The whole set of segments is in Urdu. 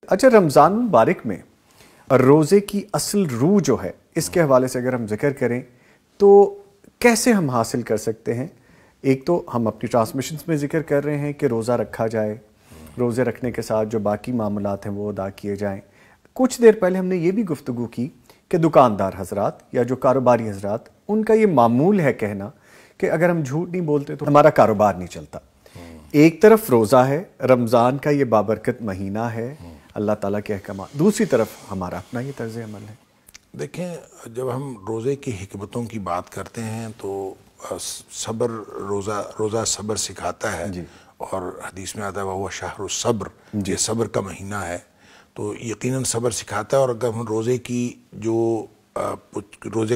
اچھا، رمضان مبارک میں روزے کی اصل روح جو ہے اس کے حوالے سے اگر ہم ذکر کریں تو کیسے ہم حاصل کر سکتے ہیں؟ ایک تو ہم اپنی ٹرانسمیشنز میں ذکر کر رہے ہیں کہ روزہ رکھا جائے، روزے رکھنے کے ساتھ جو باقی معاملات ہیں وہ ادا کیے جائیں۔ کچھ دیر پہلے ہم نے یہ بھی گفتگو کی کہ دکاندار حضرات یا جو کاروباری حضرات، ان کا یہ معمول ہے کہنا کہ اگر ہم جھوٹ نہیں بولتے تو ہمارا کاروبار نہیں چلتا۔ ایک طرف روزہ ہے، رمضان کا یہ بابرکت مہینہ ہے، اللہ تعالیٰ کے احکامات، دوسری طرف ہمارا اپنا یہ طرز عمل ہے۔ دیکھیں، جب ہم روزے کی حکمتوں کی بات کرتے ہیں تو صبر، روزہ صبر سکھاتا ہے، اور حدیث میں آتا ہے وہ شہر الصبر، یہ صبر کا مہینہ ہے، تو یقیناً صبر سکھاتا ہے۔ اور اگر ہم روزے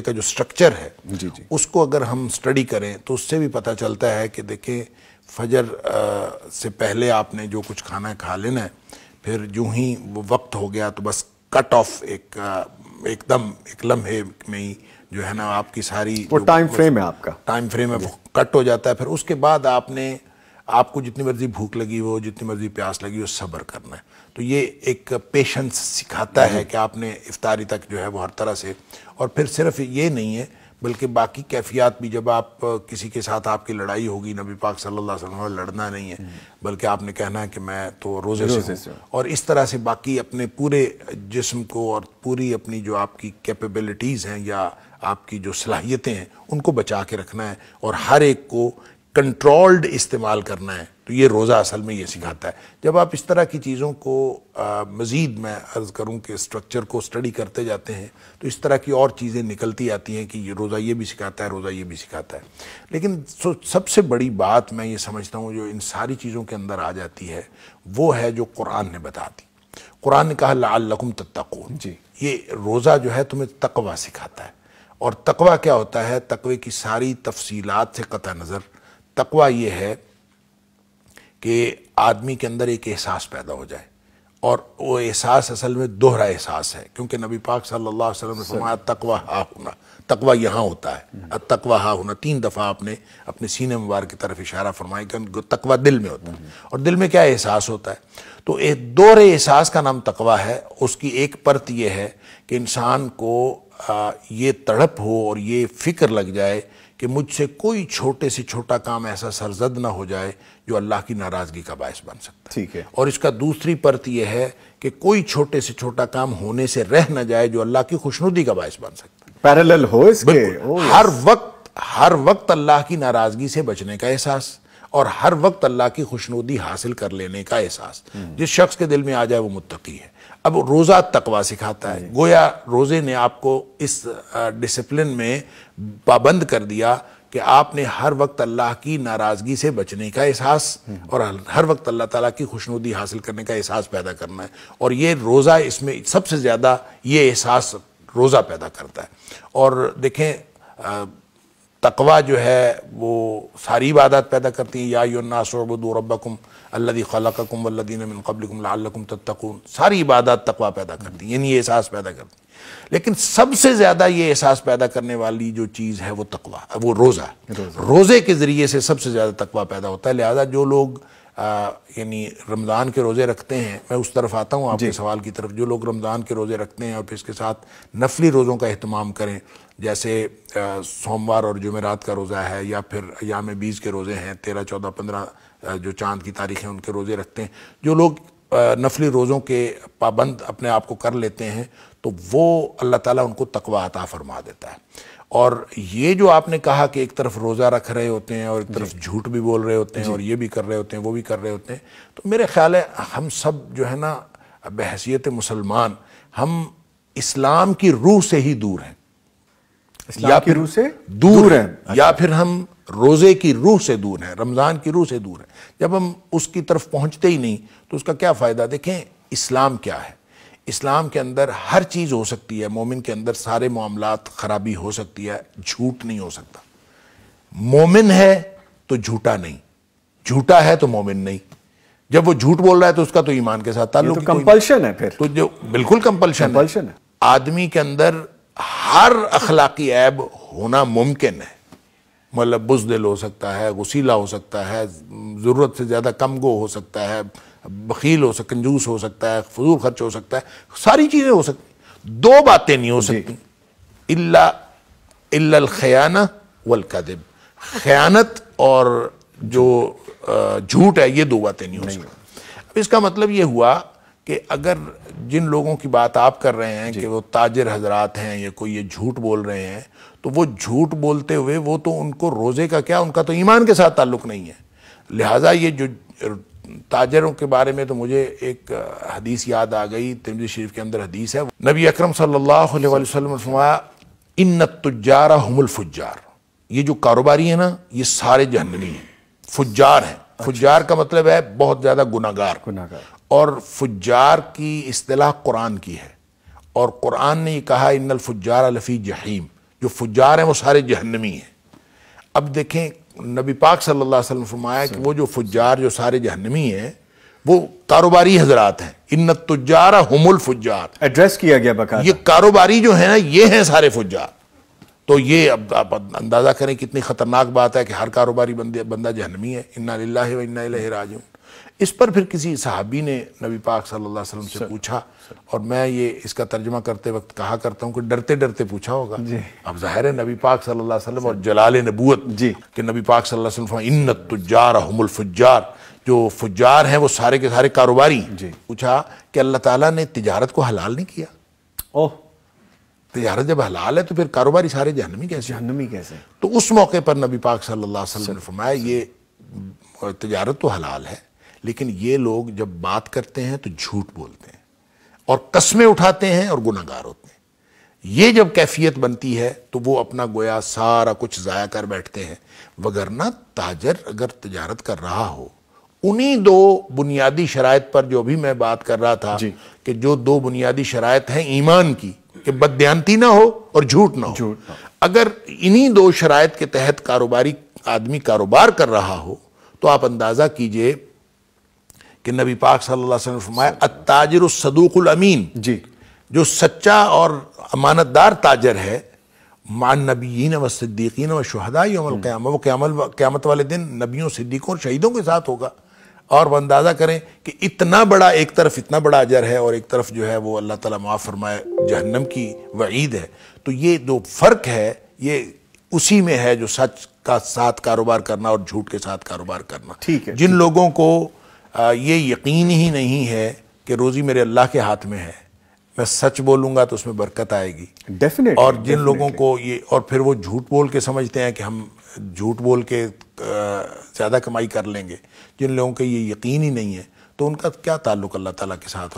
کا جو سٹرکچر ہے اس کو اگر ہم سٹڈی کریں تو اس سے بھی پتہ چلتا ہے کہ دیکھیں، فجر سے پہلے آپ نے جو کچھ کھانا ہے کھا لینا ہے، پھر جو ہی وہ وقت ہو گیا تو بس کٹ آف، ایک دم ایک لمحے میں ہی جو ہے نا آپ کی ساری وہ ٹائم فریم ہے، آپ کا ٹائم فریم ہے، وہ کٹ ہو جاتا ہے۔ پھر اس کے بعد آپ کو جتنی مرضی بھوک لگی ہو، جتنی مرضی پیاس لگی ہو، صبر کرنا ہے۔ تو یہ ایک پیشنس سکھاتا ہے کہ آپ نے افطاری تک جو ہے وہ ہر طرح سے، اور پھر صرف یہ نہیں ہے بلکہ باقی کیفیات بھی، جب آپ کسی کے ساتھ آپ کی لڑائی ہوگی، نبی پاک صلی اللہ علیہ وسلم لڑنا نہیں ہے بلکہ آپ نے کہنا ہے کہ میں تو روزے سے ہوں، اور اس طرح سے باقی اپنے پورے جسم کو اور پوری اپنی جو آپ کی کیپیبلٹیز ہیں یا آپ کی جو صلاحیتیں ہیں ان کو بچا کے رکھنا ہے، اور ہر ایک کو کنٹرولڈ استعمال کرنا ہے۔ تو یہ روزہ اصل میں یہ سکھاتا ہے۔ جب آپ اس طرح کی چیزوں کو مزید میں عرض کروں کہ سٹرکچر کو سٹڈی کرتے جاتے ہیں تو اس طرح کی اور چیزیں نکلتی آتی ہیں کہ یہ روزہ یہ بھی سکھاتا ہے، روزہ یہ بھی سکھاتا ہے۔ لیکن سب سے بڑی بات میں یہ سمجھتا ہوں جو ان ساری چیزوں کے اندر آ جاتی ہے وہ ہے جو قرآن نے بتا دی۔ قرآن نے کہا لعلکم تتقون، یہ روزہ جو ہے تمہیں تقوی سکھاتا ہے۔ اور تقوی کیا ہوتا ہے؟ تقوی کی ساری تفصیلات سے قطع نظر، تقوی یہ ہے کہ آدمی کے اندر ایک احساس پیدا ہو جائے، اور وہ احساس اصل میں دوہرا احساس ہے، کیونکہ نبی پاک صلی اللہ علیہ وسلم نے فرمایا تقوی ہا ہونا، تقوی یہاں ہوتا ہے، التقوی ہا ہونا۔ 3 دفعہ آپ نے اپنے سینے مبارک کی طرف اشارہ فرمایا کہ تقوی دل میں ہوتا ہے، اور دل میں کیا احساس ہوتا ہے؟ تو ایک دوہرے احساس کا نام تقوی ہے۔ اس کی ایک پرت یہ ہے کہ انسان کو یہ تڑپ ہو اور یہ فکر لگ جائے کہ مجھ سے کوئی چھوٹے سے چھوٹا کام ایسا سرزد نہ ہو جائے جو اللہ کی ناراضگی کا باعث بن سکتا ہے۔ ٹھیک ہے۔ اور اس کا دوسری پرت یہ ہے کہ کوئی چھوٹے سے چھوٹا کام ہونے سے رہ نہ جائے جو اللہ کی خوشنودی کا باعث بن سکتا ہے۔ پیرالل ہو اس کے، ہر وقت اللہ کی ناراضگی سے بچنے کا احساس، اور ہر وقت اللہ کی خوشنودی حاصل کر لینے کا احساس جس شخص کے دل میں آ جائے وہ متقی ہے۔ اب روزہ تقوی سکھاتا ہے، گویا روزے نے آپ کو اس ڈسپلن میں پابند کر دیا کہ آپ نے ہر وقت اللہ کی ناراضگی سے بچنے کا احساس اور ہر وقت اللہ تعالیٰ کی خوشنودی حاصل کرنے کا احساس پیدا کرنا ہے، اور یہ روزہ اس میں سب سے زیادہ یہ احساس روزہ پیدا کرتا ہے۔ اور دیکھیں، تقوی جو ہے وہ ساری عبادات پیدا کرتی ہیں، یا ایھا الناس اعبدوا ربکم الذی خلقکم والذین من قبلکم لعلکم تتقون، ساری عبادات تقوی پیدا کرتی ہیں، یعنی یہ احساس پیدا کرتی ہیں۔ لیکن سب سے زیادہ یہ احساس پیدا کرنے والی جو چیز ہے وہ تقوی، وہ روزہ ہے۔ روزے کے ذریعے سے سب سے زیادہ تقوی پیدا ہوتا ہے۔ لہذا جو لوگ یعنی رمضان کے روزے رکھتے ہیں، میں اس طرف آتا ہوں آپ کے سوال کی طرف، جو لوگ رمضان کے روزے رکھتے ہیں اور پھر اس کے ساتھ نفلی روزوں کا اہتمام کریں، جیسے سوموار اور جمعرات کا روزہ ہے، یا پھر ایام 20 کے روزے ہیں، 13، 14، 15 جو چاند کی تاریخ ہیں ان کے روزے رکھتے ہیں، جو لوگ نفلی روزوں کے پابند اپنے آپ کو کر لیتے ہیں تو وہ اللہ تعالیٰ ان کو تقوی عطا فرما دیتا ہے۔ اور یہ جو آپ نے کہا کہ ایک طرف روزہ رکھ رہے ہوتے ہیں اور ایک طرف جھوٹ بھی بول رہے ہوتے ہیں اور یہ بھی کر رہے ہوتے ہیں وہ بھی کر رہے ہوتے ہیں، تو میرے خیال ہے ہم سب جو ہے نا بحیثیت مسلمان ہم اسلام کی روح سے ہی دور ہیں، اسلام کی روح سے دور ہیں، یا پھر ہم روزے کی روح سے دور ہیں، رمضان کی روح سے دور ہیں۔ جب ہم اس کی طرف پہنچتے ہی نہیں تو اس کا کیا فائدہ؟ دیکھیں اسلام کیا ہے، اسلام کے اندر ہر چیز ہو سکتی ہے، مومن کے اندر سارے معاملات خرابی ہو سکتی ہے، جھوٹ نہیں ہو سکتا۔ مومن ہے تو جھوٹا نہیں، جھوٹا ہے تو مومن نہیں۔ جب وہ جھوٹ بول رہا ہے تو اس کا تو ایمان کے ساتھ تعلق، تو کمپلشن ہے، پھر تو جو بالکل کمپلشن ہے۔ آدمی کے اندر ہر اخلاقی عیب ہونا ممکن ہے، مطلب بزدل ہو سکتا ہے، غسیلہ ہو سکتا ہے، ضرورت سے زیادہ کم گو ہو سکتا ہے، بخیل ہو سکتا ہے، کنجوس ہو سکتا ہے، فضول خرچ ہو سکتا ہے، ساری چیزیں ہو سکتی، دو باتیں نہیں ہو سکتی، الا الخیانہ والکذب، خیانت اور جو جھوٹ ہے، یہ دو باتیں نہیں ہو سکتی۔ اب اس کا مطلب یہ ہوا کہ اگر جن لوگوں کی بات آپ کر رہے ہیں کہ وہ تاجر حضرات ہیں یا کوئی یہ جھوٹ بول رہے ہیں، تو وہ جھوٹ بولتے ہوئے وہ تو ان کو روزے کا کیا، ان کا تو ایمان کے ساتھ تعلق نہیں ہے، لہٰذا یہ جو تاجروں کے بارے میں تو مجھے ایک حدیث یاد آ گئی، ترمذی شریف کے اندر حدیث ہے، نبی اکرم صلی اللہ علیہ وسلم نے فرمایا ان التجار هم الفجار، یہ جو کاروباری ہیں نا یہ سارے جہنمی ہیں، فجار ہیں۔ فجار کا مطلب ہے بہت زیادہ گناہگار، اور فجار کی اصطلاح قرآن کی ہے، اور قرآن نے یہ کہا ان الفجار لفی جہیم، جو فجار ہیں وہ سارے جہنمی ہیں۔ اب دیکھیں نبی پاک صلی اللہ علیہ وسلم فرمایا کہ وہ جو فجار جو سارے جہنمی ہیں وہ کاروباری حضرات ہیں، ان التجار هم الفجار، ایڈریس کیا گیا باقاعدہ، یہ کاروباری جو ہیں نا یہ ہیں سارے فجار۔ تو یہ اب آپ اندازہ کریں کتنی خطرناک بات ہے کہ ہر کاروباری بندہ جہنمی ہے، انا للہ و انا الیہ راجعون۔ اس پر پھر کسی صحابی نے نبی پاک صلی اللہ علیہ وسلم سے پوچھا، اور میں یہ اس کا ترجمہ کرتے وقت کہا کرتا ہوں کہ ڈرتے ڈرتے پوچھا ہوگا، اب ظاہر ہے نبی پاک صلی اللہ علیہ وسلم اور جلال نبوت کہ نبی پاک صلی اللہ علیہ وسلم فرمایا ان التجار هم الفجار، جو فجار ہیں وہ سارے کے سارے کاروباری۔ پوچھا کہ اللہ تعالیٰ نے تجارت کو حلال نہیں کیا؟ تجارت جب حلال ہے تو پھر کاروباری سارے جہنمی کیسے؟ جہنمی کیسے؟ تو اس موقع پر نبی پاک صلی اللہ علیہ وسلم نے فرمایا یہ تجارت تو حلال ہے، لیکن یہ لوگ جب بات کرتے ہیں تو جھوٹ بولتے ہیں اور قسمیں اٹھاتے ہیں اور گناہ گار ہوتے ہیں۔ یہ جب کیفیت بنتی ہے تو وہ اپنا گویا سارا کچھ ضائع کر بیٹھتے ہیں، وگرنہ تاجر اگر تجارت کر رہا ہو انہی دو بنیادی شرائط پر جو ابھی میں بات کر رہا تھا کہ جو دو بنیادی شرائط ہیں ایمان کی، کہ بددیانتی نہ ہو اور جھوٹ نہ ہو، اگر انہی دو شرائط کے تحت کاروباری آدمی کاروبار کر رہا ہو تو آپ اندازہ کیجئے کہ نبی پاک صلی اللہ علیہ وسلم نے فرمایا التاجر الصدوق الامین، جو سچا اور امانت دار تاجر ہے، مع النبیین والصدیقین والشہداء یوم القیامہ، وہ قیامت والے دن نبیوں، صدیقوں اور شہیدوں کے ساتھ ہوگا۔ اور وہ اندازہ کریں کہ اتنا بڑا، ایک طرف اتنا بڑا اجر ہے اور ایک طرف جو ہے وہ اللہ تعالیٰ معاف فرمائے جہنم کی وعید ہے۔ تو یہ جو فرق ہے یہ اسی میں ہے جو سچ کا ساتھ کاروبار کرنا اور جھوٹ کے ساتھ کاروبار کرنا۔ جن لوگوں کو یہ یقین ہی نہیں ہے کہ روزی میرے اللہ کے ہاتھ میں ہے، میں سچ بولوں گا تو اس میں برکت آئے گی، اور جن لوگوں کو یہ، اور پھر وہ جھوٹ بول کے سمجھتے ہیں کہ ہم جھوٹ بول کے زیادہ کمائی کر لیں گے، جن لوگوں کے یہ یقین ہی نہیں ہے تو ان کا کیا تعلق اللہ تعالیٰ کے ساتھ؟